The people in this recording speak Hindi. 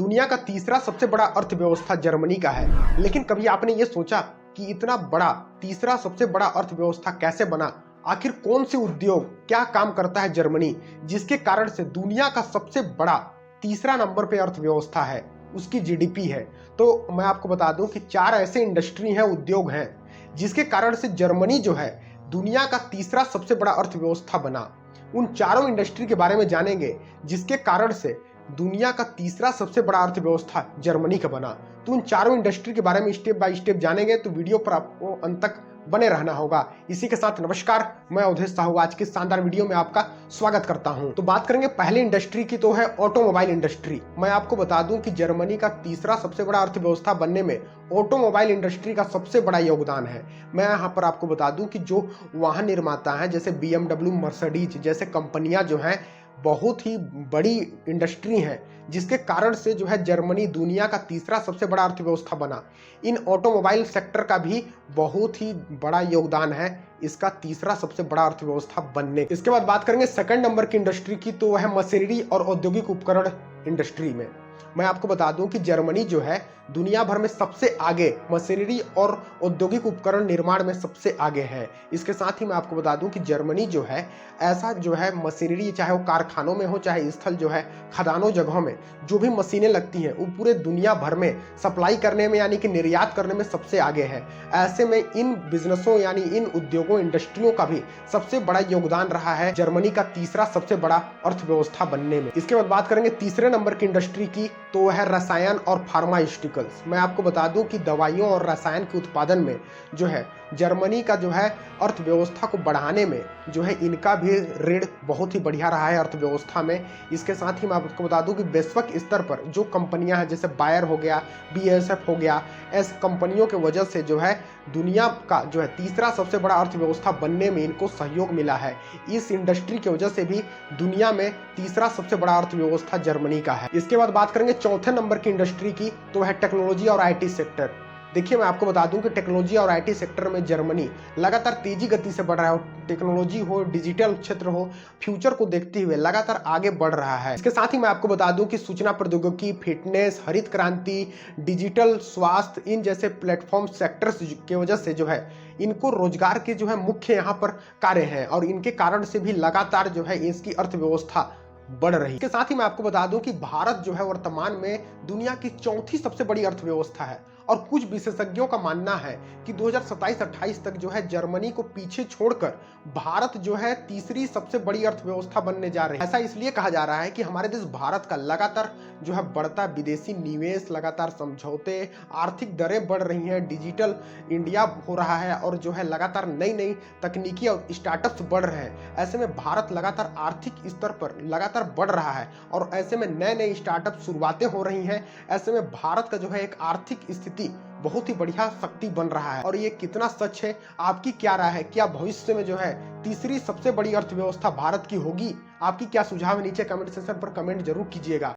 दुनिया का तीसरा सबसे बड़ा अर्थव्यवस्था जर्मनी का है। लेकिन कभी आपने ये सोचा कि इतना बड़ा तीसरा सबसे बड़ा अर्थव्यवस्था कैसे बना? आखिर कौन से उद्योग क्या काम करता है जर्मनी, जिसके कारण से दुनिया का सबसे बड़ा तीसरा नंबर पे अर्थव्यवस्था है, उसकी जीडीपी है। तो मैं आपको बता दूं कि 4 ऐसे इंडस्ट्री हैं, उद्योग हैं, जिसके कारण से जर्मनी जो है दुनिया का तीसरा सबसे बड़ा अर्थव्यवस्था बना। उन चारों इंडस्ट्री के बारे में जानेंगे जिसके कारण से दुनिया का तीसरा सबसे बड़ा अर्थव्यवस्था जर्मनी का बना। तो उन चारों इंडस्ट्री के बारे में स्टेप बाय स्टेप जानेंगे, तो वीडियो पर आपको अंत तक बने रहना होगा। इसी के साथ नमस्कार, मैं अवधेश साहू आज की शानदार वीडियो में आपका स्वागत करता हूं। तो बात करेंगे पहली इंडस्ट्री की, तो है ऑटोमोबाइल इंडस्ट्री। मैं आपको बता दूं कि जर्मनी का तीसरा सबसे बड़ा अर्थव्यवस्था बनने में ऑटोमोबाइल इंडस्ट्री का सबसे बड़ा योगदान है। मैं यहाँ पर आपको बता दूं कि जो वाहन निर्माता है जैसे BMW, मर्सिडीज जैसे कंपनियां जो हैं बहुत ही बड़ी इंडस्ट्री हैं, जिसके कारण से जो है जर्मनी दुनिया का तीसरा सबसे बड़ा अर्थव्यवस्था बना। इन ऑटोमोबाइल सेक्टर का भी बहुत ही बड़ा योगदान है इसका तीसरा सबसे बड़ा अर्थव्यवस्था बनने। इसके बाद बात करेंगे सेकंड नंबर की इंडस्ट्री की, तो वह मशीनरी और औद्योगिक उपकरण इंडस्ट्री में। मैं आपको बता दूं कि जर्मनी जो है दुनिया भर में सबसे आगे मशीनरी और औद्योगिक उपकरण निर्माण में सबसे आगे है। इसके साथ ही मैं आपको बता दूं कि जर्मनी जो है ऐसा जो है मशीनरी, चाहे वो कारखानों में हो चाहे स्थल जो है खदानों जगहों में जो भी मशीनें लगती हैं, वो पूरे दुनिया भर में सप्लाई करने में यानी कि निर्यात करने में सबसे आगे है। ऐसे में इन बिजनेसों यानी इन उद्योगों इंडस्ट्रियों का भी सबसे बड़ा योगदान रहा है जर्मनी का तीसरा सबसे बड़ा अर्थव्यवस्था बनने में। इसके बाद बात करेंगे तीसरे नंबर की इंडस्ट्री की, तो वह है रसायन और फार्मास्यूटिकल्स। मैं आपको बता दूं कि दवाइयों और रसायन के उत्पादन में जो है जर्मनी का जो है अर्थव्यवस्था को बढ़ाने में जो है इनका भी ऋण बहुत ही बढ़िया रहा है अर्थव्यवस्था में। इसके साथ ही मैं आपको बता दूं कि वैश्विक स्तर पर जो कंपनियां हैं जैसे बायर हो गया, BASF हो गया, ऐसी कंपनियों के वजह से जो है दुनिया का जो है तीसरा सबसे बड़ा अर्थव्यवस्था बनने में इनको सहयोग मिला है। इस इंडस्ट्री की वजह से भी दुनिया में तीसरा सबसे बड़ा अर्थव्यवस्था जर्मनी का है। इसके बाद बात करेंगे चौथे नंबर की इंडस्ट्री की, तो है टेक्नोलॉजी और IT सेक्टर। देखिए, मैं आपको बता दूं कि टेक्नोलॉजी और IT सेक्टर में जर्मनी लगातार तेजी गति से बढ़ रहा है। टेक्नोलॉजी हो, डिजिटल क्षेत्र हो, फ्यूचर को देखते हुए लगातार आगे बढ़ रहा है। इसके साथ ही मैं आपको बता दूं कि सूचना प्रौद्योगिकी, फिटनेस, हरित क्रांति, डिजिटल स्वास्थ्य, इन जैसे प्लेटफॉर्म सेक्टर्स की वजह से जो है इनको रोजगार के जो है मुख्य यहाँ पर कार्य हैं, और इनके कारण से भी लगातार जो है इसकी अर्थव्यवस्था बढ़ रही है। इसके साथ ही मैं आपको बता दूं कि भारत जो है वर्तमान में दुनिया की चौथी सबसे बड़ी अर्थव्यवस्था है, और कुछ विशेषज्ञों का मानना है कि 2027-28 तक जो है जर्मनी को पीछे छोड़कर भारत जो है तीसरी सबसे बड़ी अर्थव्यवस्था बनने जा रही है। ऐसा इसलिए कहा जा रहा है कि हमारे देश भारत का लगातार जो है बढ़ता विदेशी निवेश, लगातार समझौते, आर्थिक दरें बढ़ रही हैं, डिजिटल इंडिया हो रहा है, और जो है लगातार नई नई तकनीकी और स्टार्टअप्स बढ़ रहे हैं। ऐसे में भारत लगातार आर्थिक स्तर पर लगातार बढ़ रहा है, और ऐसे में नए नए स्टार्टअप शुरुआतें हो रही हैं। ऐसे में भारत का जो है एक आर्थिक स्थिति बहुत ही बढ़िया शक्ति बन रहा है। और ये कितना सच है, आपकी क्या राय है? क्या भविष्य में जो है तीसरी सबसे बड़ी अर्थव्यवस्था भारत की होगी? आपकी क्या सुझाव है? नीचे कमेंट सेक्शन पर कमेंट जरूर कीजिएगा।